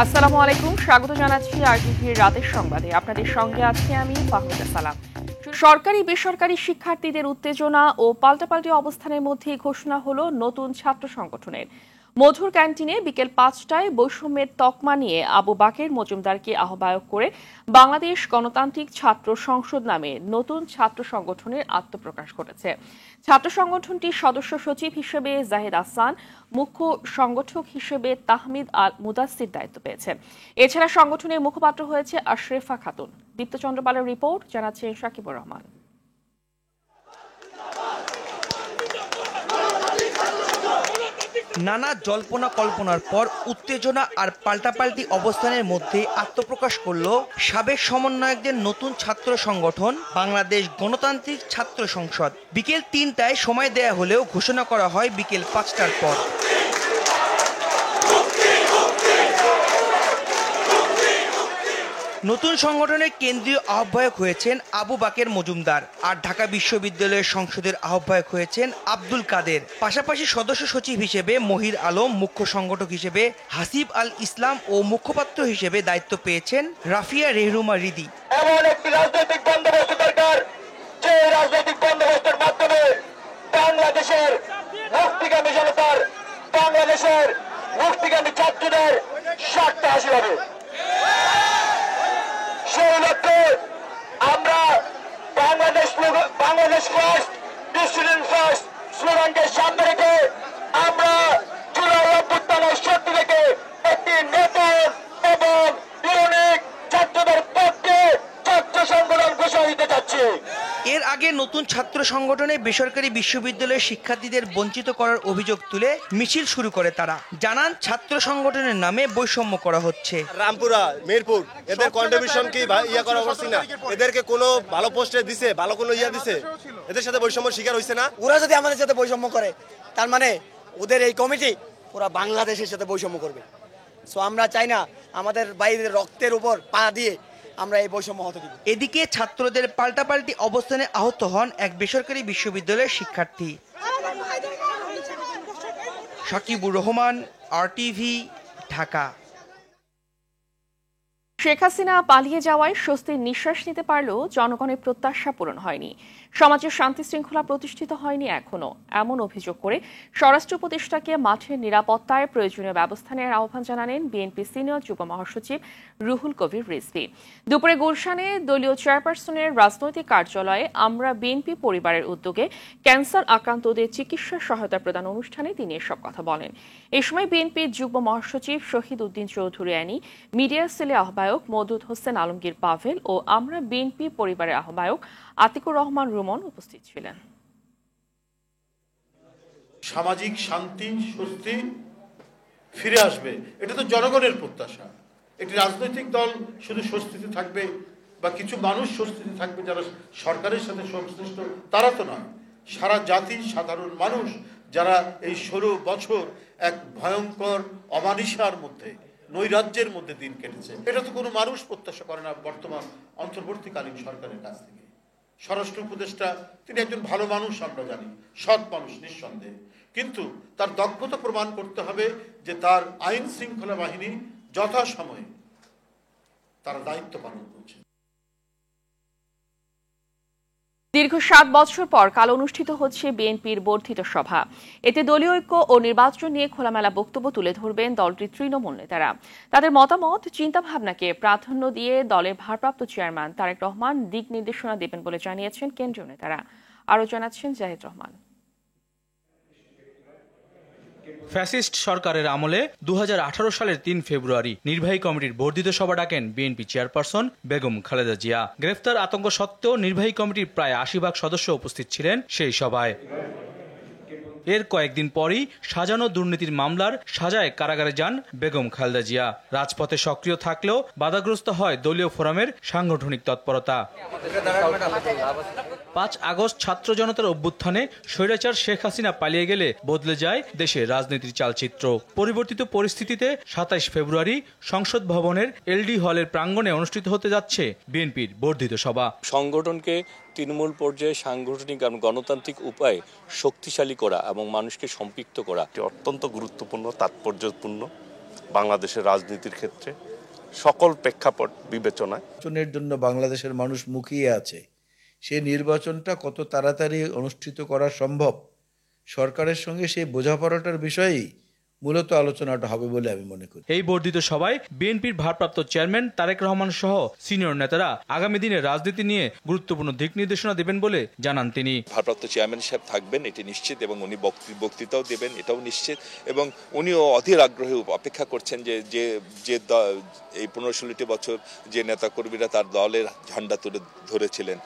আসসালামু আলাইকুম, স্বাগত জানাচ্ছি আরটিভির রাতের সংবাদে। আপনাদের সঙ্গে আছি আমি ফাহমিদা সালাম। সরকারি বেসরকারি শিক্ষার্থীদের উত্তেজনা ও পাল্টাপাল্টি অবস্থানের মধ্যে ঘোষণা হলো নতুন ছাত্র সংগঠনের। মধুর ক্যান্টিনে বিকেল ৫টায় বৈষম্যের তকমা নিয়ে আবু বাকের মজুমদারকে আহ্বায়ক করে বাংলাদেশ গণতান্ত্রিক ছাত্র সংসদ নামে নতুন ছাত্র সংগঠনের আত্মপ্রকাশ ঘটেছে। ছাত্র সংগঠনটির সদস্য সচিব হিসেবে জাহিদ আহসান, মুখ্য সংগঠক হিসেবে তাহমিদ আল মুদাসসির দায়িত্ব পেয়েছেন। এছাড়া সংগঠনের মুখপাত্র হয়েছে আশরেফা খাতুন। দীপ্ত চন্দ্রপালের রিপোর্ট, জানাচ্ছেন সাকিবুর রহমান। নানা জল্পনা কল্পনার পর উত্তেজনা আর পাল্টাপাল্টি অবস্থানের মধ্যে আত্মপ্রকাশ করল সাবেক সমন্বয়কদের নতুন ছাত্র সংগঠন বাংলাদেশ গণতান্ত্রিক ছাত্র সংসদ। বিকেল ৩টায় সময় দেয়া হলেও ঘোষণা করা হয় বিকেল ৫টার পর। নতুন সংগঠনের কেন্দ্রীয় আহ্বায়ক হয়েছেন আবু বাকের মজুমদার, আর ঢাকা বিশ্ববিদ্যালয়ের সংসদের আহ্বায়ক হয়েছেন আব্দুল কাদের। পাশাপাশি সদস্য সচিব হিসেবে মহির আলম, মুখ্য সংগঠক হিসেবে হাসিব আল ইসলাম ও মুখপাত্র হিসেবে দায়িত্ব পেয়েছেন রাফিয়া রেহরুমা রিদি। এমন একটি রাজনৈতিক বন্দোবস্ত দরকার, যে রাজনৈতিক বন্দোবস্তের মাধ্যমে বাংলাদেশের মুক্তিগামী জনতার, বাংলাদেশের মুক্তিগামী ছাত্রদের স্বার্থ হাসিল হবে। সেই লক্ষ্যে আমরা বাংলাদেশ ফার্স্ট, স্টুডেন্ট ফার্স্ট স্লোগানকে সামনে রেখে আমরা জুলাই অভ্যুত্থানের শক্তি থেকে একটি নতুন এবং ইউনিক ছাত্রদের পক্ষে ছাত্র সংগঠন ঘোষণা দিতে যাচ্ছি। এর আগে নতুন ছাত্র সংগঠনে বেসরকারি বিশ্ববিদ্যালয়ের শিক্ষার্থীদের বঞ্চিত করার অভিযোগ তুলে মিছিল শুরু করে তারা। জানান ছাত্র সংগঠনের নামে বৈষম্য করা হচ্ছে। রামপুরা, মিরপুর, এদের কন্ট্রিবিউশন কি ইয়া করা হচ্ছে না? এদেরকে কোনো ভালো পোস্টে দিছে, ভালো কোনো ইয়া দিছে? এদের সাথে বৈষম্য শিকার হইছে না? ওরা যদি আমাদের সাথে বৈষম্য করে, তার মানে ওদের এই কমিটি পুরো বাংলাদেশের সাথে বৈষম্য করবে। সো আমরা চাই না আমাদের বাইরের রক্তের উপর পা দিয়ে আমরা এই বৈষম্য হতে দিব। এদিকে ছাত্রদের পাল্টাপাল্টি অবস্থানে আহত হন এক বেসরকারি বিশ্ববিদ্যালয়ের শিক্ষার্থী। সাকিবুর রহমান, আরটিভি, ঢাকা। শেখ হাসিনা পালিয়ে যাওয়ায় স্বস্তির নিঃশ্বাস নিতে পারলেও জনগণের প্রত্যাশা পূরণ হয়নি। সমাজের শান্তি শৃঙ্খলা প্রতিষ্ঠিত হয়নি এখনো, এমন অভিযোগ করে স্বরাষ্ট্র উপদেষ্টাকে মাঠের নিরাপত্তায় প্রয়োজনীয় ব্যবস্থা নেওয়ার আহ্বান জানালেন বিএনপি সিনিয়র যুব মহাসচিব রুহুল কবির রিজভী। দুপুরে গুলশানে দলীয় চেয়ারপারসনের রাজনৈতিক কার্যালয়ে আমরা বিএনপি পরিবারের উদ্যোগে ক্যান্সার আক্রান্তদের চিকিৎসা সহায়তা প্রদান অনুষ্ঠানে তিনি এসব কথা বলেন। এ সময় বিএনপির যুগ্ম মহাসচিব শহীদ উদ্দিন চৌধুরী আনি, মিডিয়া সেলে আহ্বায়ক মওদুদ হোসেন আলমগীর পাভেল ও আমরা বিএনপি পরিবারের আহ্বায়ক আতিকুর রহমান রুমন উপস্থিত ছিলেন। সামাজিক শান্তি স্বস্তি ফিরে আসবে, এটা তো জনগণের প্রত্যাশা। একটি রাজনৈতিক দল শুধু স্বস্তিতে থাকবে বা কিছু মানুষ স্বস্তিতে থাকবে যারা সরকারের সাথে সংশ্লিষ্ট, তারা তো নয়। সারা জাতি, সাধারণ মানুষ যারা এই 16 বছর এক ভয়ঙ্কর অমানিসার মধ্যে, নৈরাজ্যের মধ্যে দিন কেটেছে, এটা তো কোনো মানুষ প্রত্যাশা করে না বর্তমান অন্তর্বর্তীকালীন সরকারের কাছ থেকে। স্বরাষ্ট্র উপদেষ্টা তিনি একজন ভালো মানুষ, আমরা জানি, সৎ মানুষ নিঃসন্দেহে, কিন্তু তার দক্ষতা প্রমাণ করতে হবে যে তার আইন শৃঙ্খলা বাহিনী যথাসময়ে তারা দায়িত্ব পালন করছে। দীর্ঘ 7 বছর পর কাল অনুষ্ঠিত হচ্ছে বিএনপির বর্ধিত সভা। এতে দলীয় ঐক্য ও নির্বাচন নিয়ে খোলামেলা বক্তব্য তুলে ধরবেন দলটির তৃণমূল নেতারা। তাদের মতামত, চিন্তাভাবনাকে প্রাধান্য দিয়ে দলের ভারপ্রাপ্ত চেয়ারম্যান তারেক রহমান দিক নির্দেশনা দেবেন বলে জানিয়েছেন কেন্দ্রীয় নেতারা। আরও জানাচ্ছেন জাহিদ রহমান। ফ্যাসিস্ট সরকারের আমলে 2018 সালের 3 ফেব্রুয়ারি নির্বাহী কমিটির বর্ধিত সভা ডাকেন বিএনপি চেয়ারপারসন বেগম খালেদা জিয়া। গ্রেফতার আতঙ্ক সত্ত্বেও নির্বাহী কমিটির প্রায় 80% সদস্য উপস্থিত ছিলেন সেই সভায়। এর কয়েকদিন পরই সাজানো দুর্নীতির মামলার সাজায় কারাগারে যান বেগম খালেদা জিয়া। রাজপথে সক্রিয় থাকলেও বাধাগ্রস্ত হয় দলীয় ফোরামের সাংগঠনিক তৎপরতা। 5 আগস্ট ছাত্র জনতার অভ্যুত্থানে স্বৈরাচার শেখ হাসিনা পালিয়ে গেলে বদলে যায় দেশের রাজনীতির চালচিত্র। পরিবর্তিত পরিস্থিতিতে 27 ফেব্রুয়ারি সংসদ ভবনের এলডি হলের প্রাঙ্গণে অনুষ্ঠিত হতে যাচ্ছে বিএনপির বর্ধিত সভা। সংগঠনকে তৃণমূল পর্যায়ে সাংগঠনিক এবং গণতান্ত্রিক উপায়ে শক্তিশালী করা এবং মানুষকে সম্পৃক্ত করা অত্যন্ত গুরুত্বপূর্ণ, তাৎপর্যপূর্ণ বাংলাদেশের রাজনীতির ক্ষেত্রে সকল প্রেক্ষাপট বিবেচনায়। নির্বাচনের জন্য বাংলাদেশের মানুষ মুখিয়ে আছে, সেই নির্বাচনটা কত তাড়াতাড়ি অনুষ্ঠিত করা সম্ভব সরকারের সঙ্গে সেই বোঝাপড়াটার বিষয়েই মূলত আলোচনাটা হবে বলে আমি মনে করি। এই বর্ধিত সভায় বিএনপির ভারপ্রাপ্ত চেয়ারম্যান তারেক রহমান সহ সিনিয়র নেতারা আগামী দিনে রাজনীতি নিয়ে গুরুত্বপূর্ণ দিক নির্দেশনা দেবেন বলে জানান তিনি। ভারপ্রাপ্ত চেয়ারম্যান সাহেব থাকবেন এটি নিশ্চিত, এবং উনি বক্তৃতাও দেবেন এটাও নিশ্চিত, এবং উনিও অধীর আগ্রহে অপেক্ষা করছেন যে এই 15-16 বছর যে নেতাকর্মীরা তার দলের ঝান্ডা তুলে ধরেছিলেন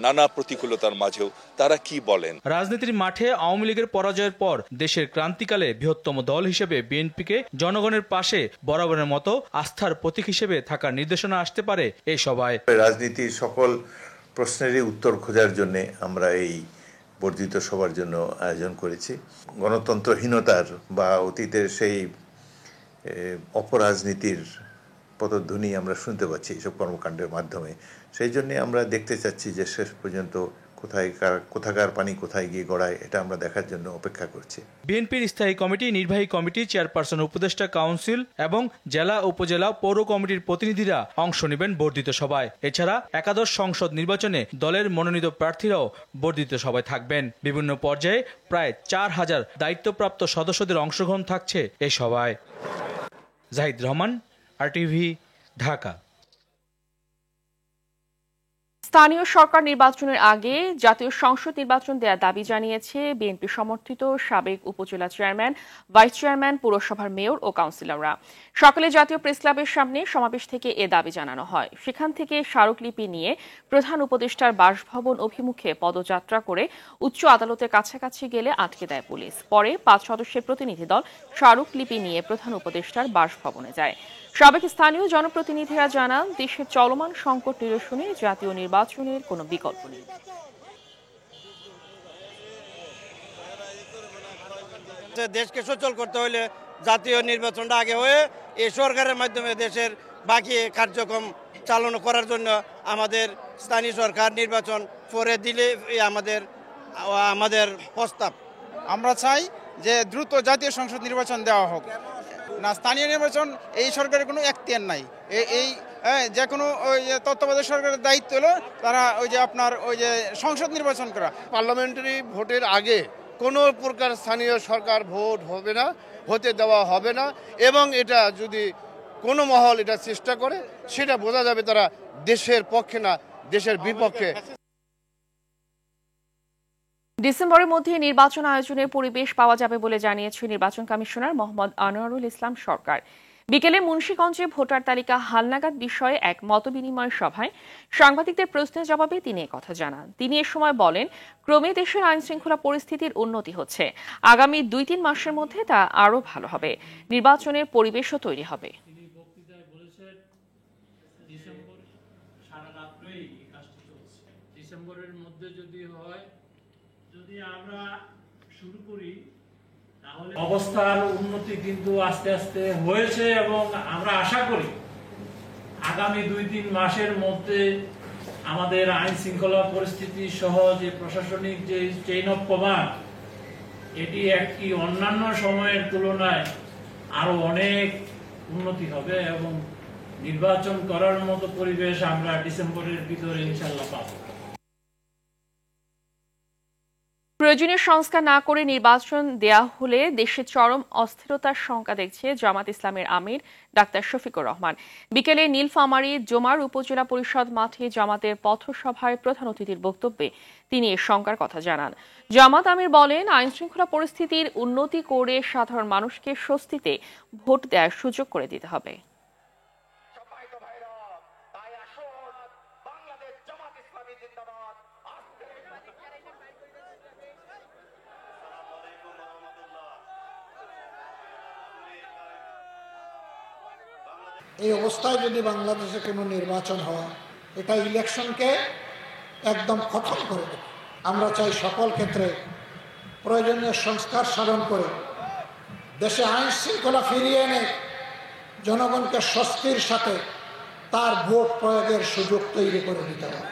নানা প্রতিকূলতার মাঝেও তারা কি বলেন। রাজনীতির মাঠে আওয়ামী লীগের পরাজয়ের পর দেশের ক্রান্তিকালে বৃহত্তম দল হিসেবে বিএনপিকে জনগণের পাশে বরাবরের মতো আস্থার প্রতীক হিসেবে থাকার নির্দেশনা আসতে পারে এই সভায়। রাজনীতির সকল প্রশ্নেরই উত্তর খোঁজার জন্য আমরা এই বর্ধিত সভার জন্য আয়োজন করেছি। গণতন্ত্রহীনতার বা অতীতের সেই অপরাজনীতির পদধ্বনি আমরা শুনতে পাচ্ছি এইসব কর্মকাণ্ডের মাধ্যমে। সেই জন্য আমরা দেখতে চাচ্ছি যে শেষ পর্যন্ত কোথাকার পানি কোথায় গিয়ে গড়ায়, এটা আমরা দেখার জন্য অপেক্ষা করছি। বিএনপির স্থায়ী কমিটি, নির্বাহী কমিটি, চেয়ারপারসন, উপদেষ্টা কাউন্সিল এবং জেলা উপজেলা পৌর কমিটির প্রতিনিধিরা অংশ নেবেন বর্ধিত সভায়। এছাড়া একাদশ সংসদ নির্বাচনে দলের মনোনীত প্রার্থীরাও বর্ধিত সভায় থাকবেন। বিভিন্ন পর্যায়ে প্রায় 4000 দায়িত্বপ্রাপ্ত সদস্যদের অংশগ্রহণ থাকছে এই সভায়। জাহিদ রহমান, RTV, ঢাকা। স্থানীয় সরকার নির্বাচনের আগে জাতীয় সংসদ নির্বাচন দেওয়ার দাবি জানিয়েছে বিএনপি সমর্থিত সাবেক উপজেলা চেয়ারম্যান, ভাইস চেয়ারম্যান, পুরসভার মেয়র ও কাউন্সিলররা। সকালে জাতীয় প্রেস ক্লাবের সামনে সমাবেশ থেকে এ দাবি জানানো হয়। সেখান থেকে স্মারকলিপি নিয়ে প্রধান উপদেষ্টার বাসভবন অভিমুখে পদযাত্রা করে উচ্চ আদালতের কাছাকাছি গেলে আটকে দেয় পুলিশ। পরে 5 সদস্যের প্রতিনিধি দল স্মারকলিপি নিয়ে প্রধান উপদেষ্টার বাসভবনে যায়। সাবেক স্থানীয় জনপ্রতিনিধিরা জানান, দেশের চলমান সংকট নিরসনে জাতীয় নির্বাচনের কোনো বিকল্প নেই। দেশকে সচল করতে হলে জাতীয় নির্বাচনটা আগে হয়ে এই সরকারের মাধ্যমে দেশের বাকি কার্যক্রম চালনা করার জন্য আমাদের স্থানীয় সরকার নির্বাচন পরে দিলে আমাদের প্রস্তাব। আমরা চাই যে দ্রুত জাতীয় সংসদ নির্বাচন দেওয়া হোক। না, স্থানীয় নির্বাচন এই সরকারের কোনো এখতিয়ার নাই। এই যে কোনো তত্ত্বাবধায়ক সরকারের দায়িত্ব হলো তারা সংসদ নির্বাচন করা। পার্লামেন্টারি ভোটের আগে কোনো প্রকার স্থানীয় সরকার ভোট হবে না, হতে দেওয়া হবে না, এবং এটা যদি কোনো মহল এটা চেষ্টা করে সেটা বোঝা যাবে তারা দেশের পক্ষে না, দেশের বিপক্ষে। ডিসেম্বরের মধ্যে নির্বাচন আয়োজনের পরিবেশ পাওয়া যাবে বলে জানিয়েছে নির্বাচন কমিশনার মোহাম্মদ আনোয়ারুল ইসলাম সরকার। বিকেলে মুন্সিগঞ্জে ভোটার তালিকা হালনাগাদ বিষয়ে এক মতবিনিময় সভায় সাংবাদিকদের প্রশ্নের জবাবে তিনি একথা জানান। তিনি এ সময় বলেন, ক্রমে দেশের আইন শৃঙ্খলা পরিস্থিতির উন্নতি হচ্ছে। আগামী 2-3 মাসের মধ্যে তা আরও ভালো হবে, নির্বাচনের পরিবেশও তৈরি হবে। ডিসেম্বরের মধ্যে যদি আমরা শুরু করি তাহলে অবস্থার উন্নতি কিন্তু আস্তে আস্তে হয়েছে, এবং আমরা আশা করি আগামী 2-3 মাসের মধ্যে আমাদের আইন শৃঙ্খলা পরিস্থিতি সহ যে প্রশাসনিক যে চেইন অফ কমান্ড, এটি একটি অন্যান্য সময়ের তুলনায় আরো অনেক উন্নতি হবে, এবং নির্বাচন করার মতো পরিবেশ আমরা ডিসেম্বরের ভিতরে ইনশাআল্লাহ পাব। প্রয়োজনীয় সংস্কার না করে নির্বাচন দেয়া হলে দেশে চরম অস্থিরতার শঙ্কা দেখছে জামাত ইসলামের আমির ডাক্তার শফিকুর রহমান। বিকেলে নীলফামারী জোমার উপজেলা পরিষদ মাঠে জামাতের পথসভায় প্রধান অতিথির বক্তব্যে তিনি এ শঙ্কার কথা জানান। জামাত আমির বলেন, আইন শৃঙ্খলা পরিস্থিতির উন্নতি করে সাধারণ মানুষকে স্বস্তিতে ভোট দেওয়ার সুযোগ করে দিতে হবে। এই অবস্থায় যদি বাংলাদেশে কোনো নির্বাচন হয়, এটা ইলেকশনকে একদম খতম করে দেবে। আমরা চাই সকল ক্ষেত্রে প্রয়োজনীয় সংস্কার সাধন করে দেশে আইন শৃঙ্খলা ফিরিয়ে এনে জনগণকে স্বস্তির সাথে তার ভোট প্রয়োগের সুযোগ তৈরি করে দিতে হবে।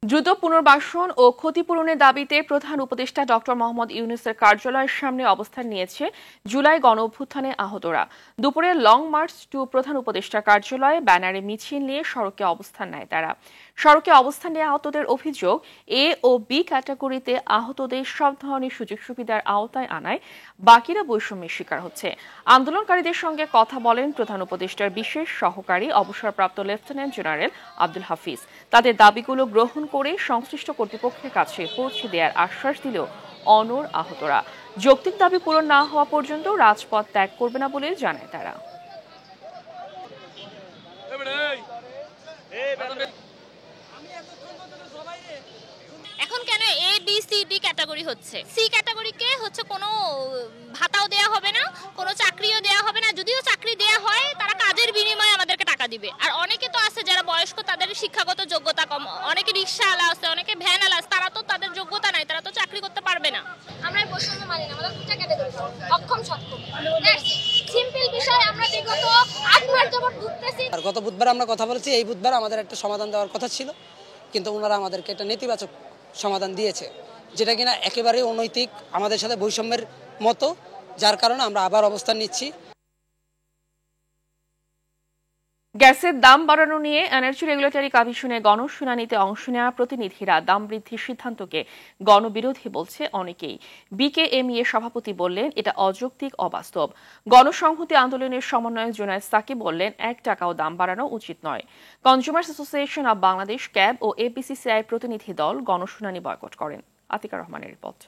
দ্রুত পুনর্বাসন ও ক্ষতিপূরণের দাবিতে প্রধান উপদেষ্টা ডক্টর মোহাম্মদ ইউনূসের কার্যালয়ের সামনে অবস্থান নিয়েছে জুলাই গণঅভ্যুত্থানে আহতরা। দুপুরে লং মার্চ টু প্রধান উপদেষ্টার কার্যালয়ে ব্যানারে মিছিল নিয়ে সড়কে অবস্থান নেয় তারা। সড়কে অবস্থান নিয়ে আহতদের অভিযোগ, এ ও বি ক্যাটাগরিতে আহতদের সব ধরনের সুযোগ সুবিধার আওতায় আনায় বাকিরা বৈষম্যের শিকার হচ্ছে। আন্দোলনকারীদের সঙ্গে কথা বলেন প্রধান উপদেষ্টার বিশেষ সহকারী অবসরপ্রাপ্ত লেফটেন্যান্ট জেনারেল আব্দুল হাফিজ। তাদের দাবিগুলো গ্রহণ করে সংশ্লিষ্ট কর্তৃপক্ষের কাছে পৌঁছে দেওয়ার আশ্বাস দিলেও অনড় আহতরা। যৌক্তিক দাবি পূরণ না হওয়া পর্যন্ত রাজপথ ত্যাগ করবে না বলে জানায় তারা। এখন কেন A B C D category হচ্ছে? সি ক্যাটাগরিকে হচ্ছে কোনো ভাতাও দেয়া হবে না, কোনো চাকরিও দেয়া হবে না। যদিও চাকরি দেয়া হয় তারা কাজের বিনিময়ে আমাদেরকে টাকা দিবে। আর অনেকে তো আছে যারা বয়স্ক, তাদের শিক্ষাগত যোগ্যতা কম, অনেকে রিক্সাওয়ালা আছে, অনেকে ভ্যানওয়ালা আছে, তারা তো তাদের যোগ্যতা নাই, তারা তো চাকরি করতে পারবে না। আমরা বৈষম্য মানি না, আমাদের দুটো ক্যাটাগরি, অক্ষম সক্ষম, সিম্পল বিষয়। আমরা বিগত 8 মাস যাবত ভুগতেছি। আর গত বুধবার আমরা কথা বলেছি, এই বুধবার আমাদের একটা সমাধান দেওয়ার কথা ছিল, কিন্তু ওনারা আমাদেরকে একটা নেতিবাচক সমাধান দিয়েছে, যেটা কিনা একেবারে অনৈতিক, আমাদের সাথে বৈষম্যের মতো, যার কারণে আমরা আবার অবস্থান নিচ্ছি। গ্যাসের দাম বাড়ানো নিয়ে এনার্জি রেগুলেটরি কমিশনে গণশুনানিতে অংশ নেওয়া প্রতিনিধিরা দাম বৃদ্ধির সিদ্ধান্তকে গণবিরোধী বলছে অনেকেই। বিকেএমইএ সভাপতি বললেন এটা অযৌক্তিক, অবাস্তব। গণসংহতি আন্দোলনের সমন্বয়ক জুনায়েদ সাকি বললেন 1 টাকাও দাম বাড়ানো উচিত নয়। Consumers association of Bangladesh, CAB ও এপিসিসিআই প্রতিনিধি দল গণশুনানি বয়কট করেন। আতিকা রহমানের রিপোর্ট।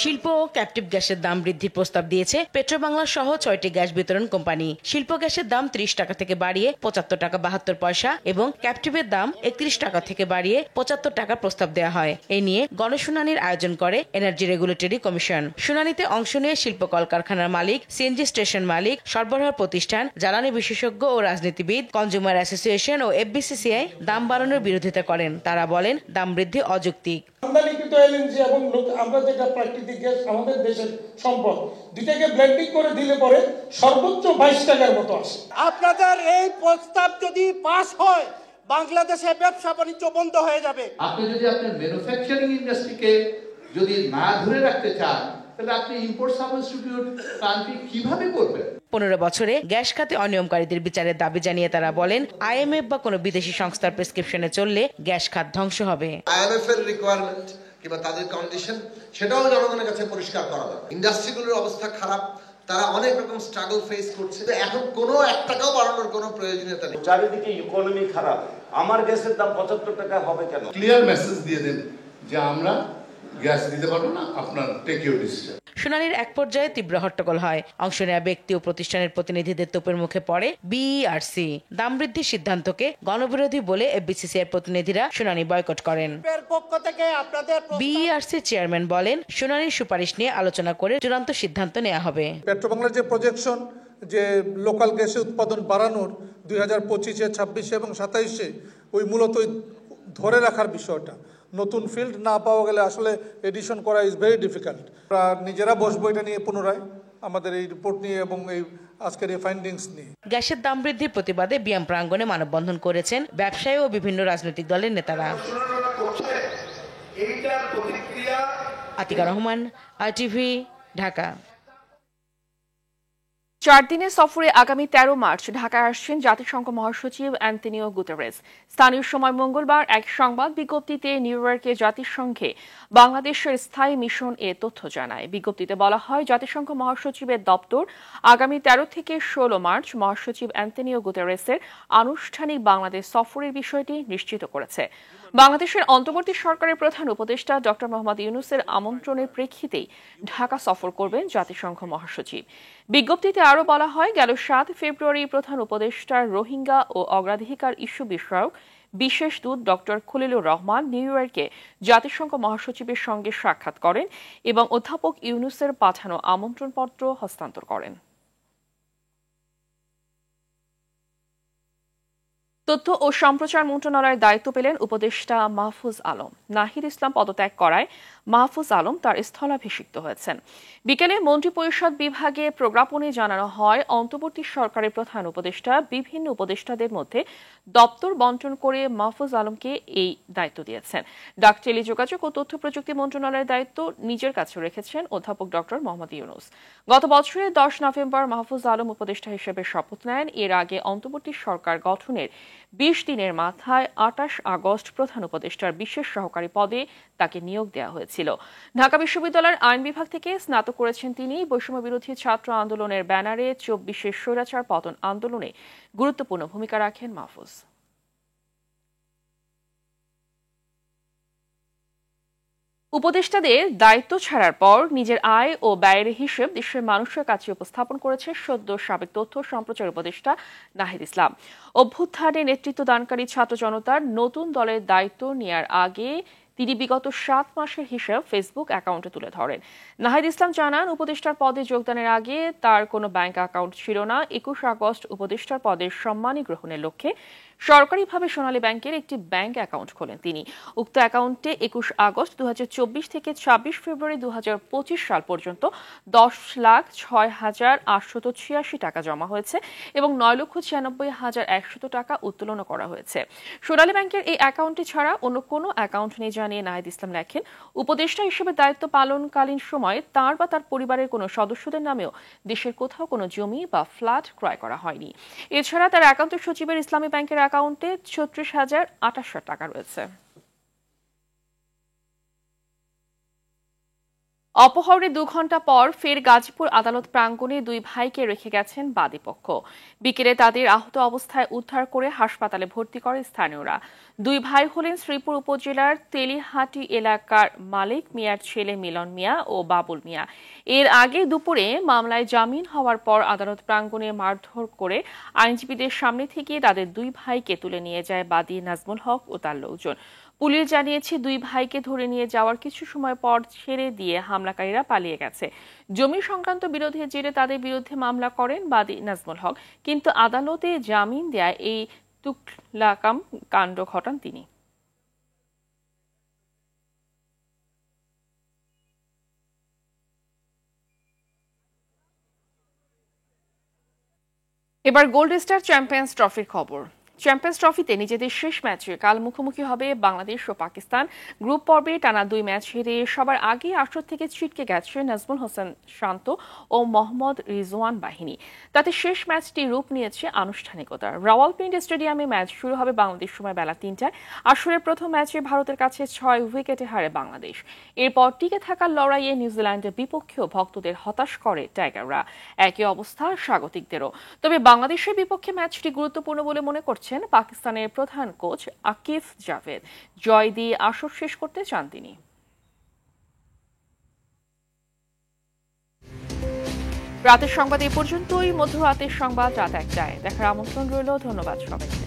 শিল্প ও ক্যাপটিভ গ্যাসের দাম বৃদ্ধির প্রস্তাব দিয়েছে পেট্রোবাংলা সহ 6টি গ্যাস বিতরণ কোম্পানি। শিল্প গ্যাসের দাম 30 টাকা থেকে বাড়িয়ে 75 টাকা 72 পয়সা এবং ক্যাপটিভের দাম 31 টাকা থেকে বাড়িয়ে 75 টাকা প্রস্তাব দেওয়া হয়। এই নিয়ে গণশুনানির আয়োজন করে এনার্জি রেগুলেটরি কমিশন। শুনানিতে অংশ নিয়ে শিল্প কলকারখানার মালিক, সিএনজি স্টেশন মালিক, সরবরাহ প্রতিষ্ঠান, জ্বালানি বিশেষজ্ঞ ও রাজনীতিবিদ, কনজিউমার অ্যাসোসিয়েশন ও এফবিসিসিআই দাম বাড়ানোর বিরোধিতা করেন। তারা বলেন দাম বৃদ্ধি অযৌক্তিক। আমদানিকৃত এলএনজি এবং আমরা যেটা প্রাকৃতিক গ্যাস, আমাদের দেশের সম্পদ, দুটাকে ব্লেন্ডিং করে দিলে পরে সর্বোচ্চ 22 টাকার মতো আসে। আপনাদের এই প্রস্তাব যদি পাস হয়, বাংলাদেশে ব্যবসা বাণিজ্য বন্ধ হয়ে যাবে। আপনি যদি আপনার ম্যানুফ্যাকচারিং ইন্ডাস্ট্রিকে যদি না ধরে রাখতে চান, তাহলে আপনি ইম্পোর্ট সাবস্টিটিউট কান্ট্রি কিভাবে করবেন? 15 বছরে গ্যাস খাতে অনিয়মকারীদের বিচারের দাবি জানিয়ে তারা বলেন আইএমএফ বা কোনো বিদেশি সংস্থার প্রেসক্রিপশনে চললে গ্যাস খাত ধ্বংস হবে। আইএমএফ এর রিকোয়ারমেন্ট কিংবা তাদের কন্ডিশন, সেটাও জনগণের কাছে পরিষ্কার করা দরকার। ইন্ডাস্ট্রিগুলোর অবস্থা খারাপ, তারা অনেক রকম স্ট্রাগল ফেস করছে। এখন কোনো 1 টাকাও বাড়ানোর কোনো প্রয়োজনীয়তা নেই। চারিদিকে ইকোনমি খারাপ, আমার গ্যাসের দাম 75 টাকা হবে কেন? ক্লিয়ার মেসেজ দিয়ে দেন যে আমরা গ্যাস দিতে পারবো না, আপনার টেক ইউর ডিসিশন। শুনানির এক পর্যায়ে তীব্র হট্টগোল হয়। অংশ নেওয়া ব্যক্তি ও প্রতিষ্ঠানের প্রতিনিধিদের তোপের মুখে পড়ে বিইআরসি। দাম বৃদ্ধির সিদ্ধান্তকে গণবিরোধী বলে এফবিসিসিআই প্রতিনিধিরা শুনানি বয়কট করেন। বিইআরসি চেয়ারম্যান বলেন শুনানির সুপারিশ নিয়ে আলোচনা করে চূড়ান্ত সিদ্ধান্ত নেওয়া হবে। পেট্রোবাংলার যে প্রজেকশন, যে লোকাল গ্যাসের উৎপাদন বাড়ানোর 2025-এ, 26-এ এবং 27-এ, ওই মূলত ধরে রাখার বিষয়টা, নতুন ফিল্ড না পাওয়া গেলে আসলে এডিশন করা ইজ ভেরি ডিফিকাল্ট। আমরা নিজেরা বসবো এটা নিয়ে পুনরায়, আমাদের এই রিপোর্ট নিয়ে এবং এই আজকের এই ফাইন্ডিংস নিয়ে। গ্যাসের দাম বৃদ্ধির প্রতিবাদে বিয়াম প্রাঙ্গণে মানববন্ধন করেছেন ব্যবসায়ী ও বিভিন্ন রাজনৈতিক দলের নেতারা। আতিকা রহমান, আইটিভি, ঢাকা। 4 দিনের সফরে আগামী 13 মার্চ ঢাকায় আসছেন জাতিসংঘ মহাসচিব অ্যান্তোনিও গুতেরেস। স্থানীয় সময় মঙ্গলবার এক সংবাদ বিজ্ঞপ্তিতে নিউ ইয়র্কে জাতিসংঘে বাংলাদেশের স্থায়ী মিশন এ তথ্য জানায়। বিজ্ঞপ্তিতে বলা হয় জাতিসংঘ মহাসচিবের দপ্তর আগামী 13 থেকে 16 মার্চ মহাসচিব অ্যান্তোনিও গুতেরেসের আনুষ্ঠানিক বাংলাদেশ সফরের বিষয়টি নিশ্চিত করেছে। বাংলাদেশের অন্তর্বর্তী সরকারের প্রধান উপদেষ্টা ডক্টর মোহাম্মদ ইউনূসের আমন্ত্রণের প্রেক্ষিতেই ঢাকা সফর করবেন জাতিসংঘ মহাসচিব। বিজ্ঞপ্তিতে আরও বলা হয় গেল 7 ফেব্রুয়ারি প্রধান উপদেষ্টার রোহিঙ্গা ও অগ্রাধিকার ইস্যু বিষয়ক বিশেষ দূত ডক্টর খলিলুর রহমান নিউ ইয়র্কে জাতিসংঘ মহাসচিবের সঙ্গে সাক্ষাৎ করেন এবং অধ্যাপক ইউনূসের পাঠানো আমন্ত্রণপত্র হস্তান্তর করেন। তথ্য ও সম্প্রচার মন্ত্রণালয়ের দায়িত্ব পেলেন উপদেষ্টা মাহফুজ আলম। নাহিদ ইসলাম পদত্যাগ করায় মাহফুজ আলম তার স্থলাভিষিক্ত হয়েছেন। বিকেলে মন্ত্রিপরিষদ বিভাগে প্রজ্ঞাপনে জানানো হয়, অন্তর্বর্তী সরকারের প্রধান উপদেষ্টা বিভিন্ন উপদেষ্টাদের মধ্যে দপ্তর বন্টন করে মাহফুজ আলমকে এই দায়িত্ব দিয়েছেন। ডাক, টেলিযোগাযোগ ও তথ্য প্রযুক্তি মন্ত্রণালয়ের দায়িত্ব নিজের কাছে রেখেছেন অধ্যাপক ডক্টর মোহাম্মদ ইউনুস। গত বছরের 10 নভেম্বর মাহফুজ আলম উপদেষ্টা হিসেবে শপথ নেন। এর আগে অন্তর্বর্তী সরকার গঠনের 20 দিনের মাথায় 28 আগস্ট প্রধান উপদেষ্টার বিশেষ সহকারী পদে তাকে নিয়োগ দেওয়া হয়েছিল। ঢাকা বিশ্ববিদ্যালয়ের আইন বিভাগ থেকে স্নাতক করেছেন তিনি। বৈষম্য বিরোধী ছাত্র আন্দোলনের ব্যানারে 24 স্বৈরাচার পতন আন্দোলনে গুরুত্বপূর্ণ ভূমিকা রাখেন মাহফুজ। উপদেষ্টাদের দায়িত্ব ছাড়ার পর নিজের আয় ও ব্যয়ের হিসেব দেশের মানুষের কাছে উপস্থাপন করেছে সদ্য সাবেক তথ্য সম্প্রচার উপদেষ্টা নাহিদ ইসলাম। অভ্যুত্থানে নেতৃত্ব দানকারী ছাত্র জনতার নতুন দলের দায়িত্ব নেয়ার আগে তিনি বিগত 7 মাসের হিসাব ফেসবুক অ্যাকাউন্টে তুলে ধরেন। নাহিদ ইসলাম জানান, উপদেষ্টার পদে যোগদানের আগে তার কোনো ব্যাংক অ্যাকাউন্ট ছিল না। 21 আগস্ট উপদেষ্টার পদের সম্মানী গ্রহণের লক্ষ্যে সরকারিভাবে সোনালী ব্যাংকের একটি ব্যাংক অ্যাকাউন্ট খোলেন তিনি। উক্ত অ্যাকাউন্টে 21 আগস্ট 2024 থেকে 26 ফেব্রুয়ারি 2025 সাল পর্যন্ত 10,06,886 টাকা জমা হয়েছে এবং 9,96,100 টাকা উত্তোলন করা হয়েছে। সোনালী ব্যাংকের এই অ্যাকাউন্টটি ছাড়া অন্য কোনো অ্যাকাউন্ট নেই জানিয়ে নাহিদ ইসলাম লেখেন, উপদেষ্টা হিসেবে দায়িত্ব পালনকালীন সময়ে তার বা তার পরিবারের কোনো সদস্যদের নামেও দেশের কোথাও কোনো জমি বা ফ্ল্যাট ক্রয় করা হয়নি। এছাড়া তার একান্ত সচিবের ইসলামী ব্যাংকের অ্যাকাউন্টে 36,028 টাকা রয়েছে। অপহরণের 2 ঘণ্টা পর ফের গাজীপুর আদালত প্রাঙ্গণে 2 ভাইকে রেখে গেছেন বাদীপক্ষ। বিকেলে তাদের আহত অবস্থায় উদ্ধার করে হাসপাতালে ভর্তি করে স্থানীয়রা। 2 ভাই হলেন শ্রীপুর উপজেলার তেলিহাটি এলাকার মালিক মিয়ার ছেলে মিলন মিয়া ও বাবুল মিয়া। এর আগে দুপুরে মামলায় জামিন হওয়ার পর আদালত প্রাঙ্গণে মারধর করে আইনজীবীদের সামনে থেকে তাদের 2 ভাইকে তুলে নিয়ে যায় বাদী নাজমুল হক ও তার লোকজন। পুলিশ জানিয়েছে, 2 ভাইকে ধরে নিয়ে যাওয়ার কিছু সময় পর ছেড়ে দিয়ে হামলাকারীরা পালিয়ে গেছে। জমি সংক্রান্ত বিরোধের জেরে তাদের বিরুদ্ধে মামলা করেন বাদী নাজমুল হক, কিন্তু আদালতে জামিন দেয় এই তুকলাকাম কাণ্ড ঘটান তিনি। এবার গোল্ড স্টার চ্যাম্পিয়ন্স ট্রফির খবর। চ্যাম্পিয়ন্স ট্রফিতে নিজেদের শেষ ম্যাচে কাল মুখোমুখি হবে বাংলাদেশ ও পাকিস্তান। গ্রুপ পর্বে টানা 2 ম্যাচ হেরে সবার আগে আসর থেকে ছিটকে গেছে নাজমুল হোসেন শান্ত ও মোহাম্মদ রিজওয়ান বাহিনী। তাতে শেষ ম্যাচটি রূপ নিয়েছে আনুষ্ঠানিকতার। রাওয়ালপিন্ডি স্টেডিয়ামে ম্যাচ শুরু হবে বাংলাদেশ সময় বেলা 3টায়। আসরের প্রথম ম্যাচে ভারতের কাছে 6 উইকেটে হারে বাংলাদেশ। এরপর টিকে থাকার লড়াইয়ে নিউজিল্যান্ডের বিপক্ষেও ভক্তদের হতাশ করে টাইগাররা। একই অবস্থা স্বাগতিকদেরও। তবে বাংলাদেশের বিপক্ষে ম্যাচটি গুরুত্বপূর্ণ বলে মনে করছে পাকিস্তানের প্রধান কোচ আকিফ জাভেদ। জয় দিয়ে আসর শেষ করতে চান তিনি। রাতের সংবাদ এ পর্যন্তই। মধ্যরাতের সংবাদ রাত 1টায় দেখার আমন্ত্রণ রইল। ধন্যবাদ সবাইকে।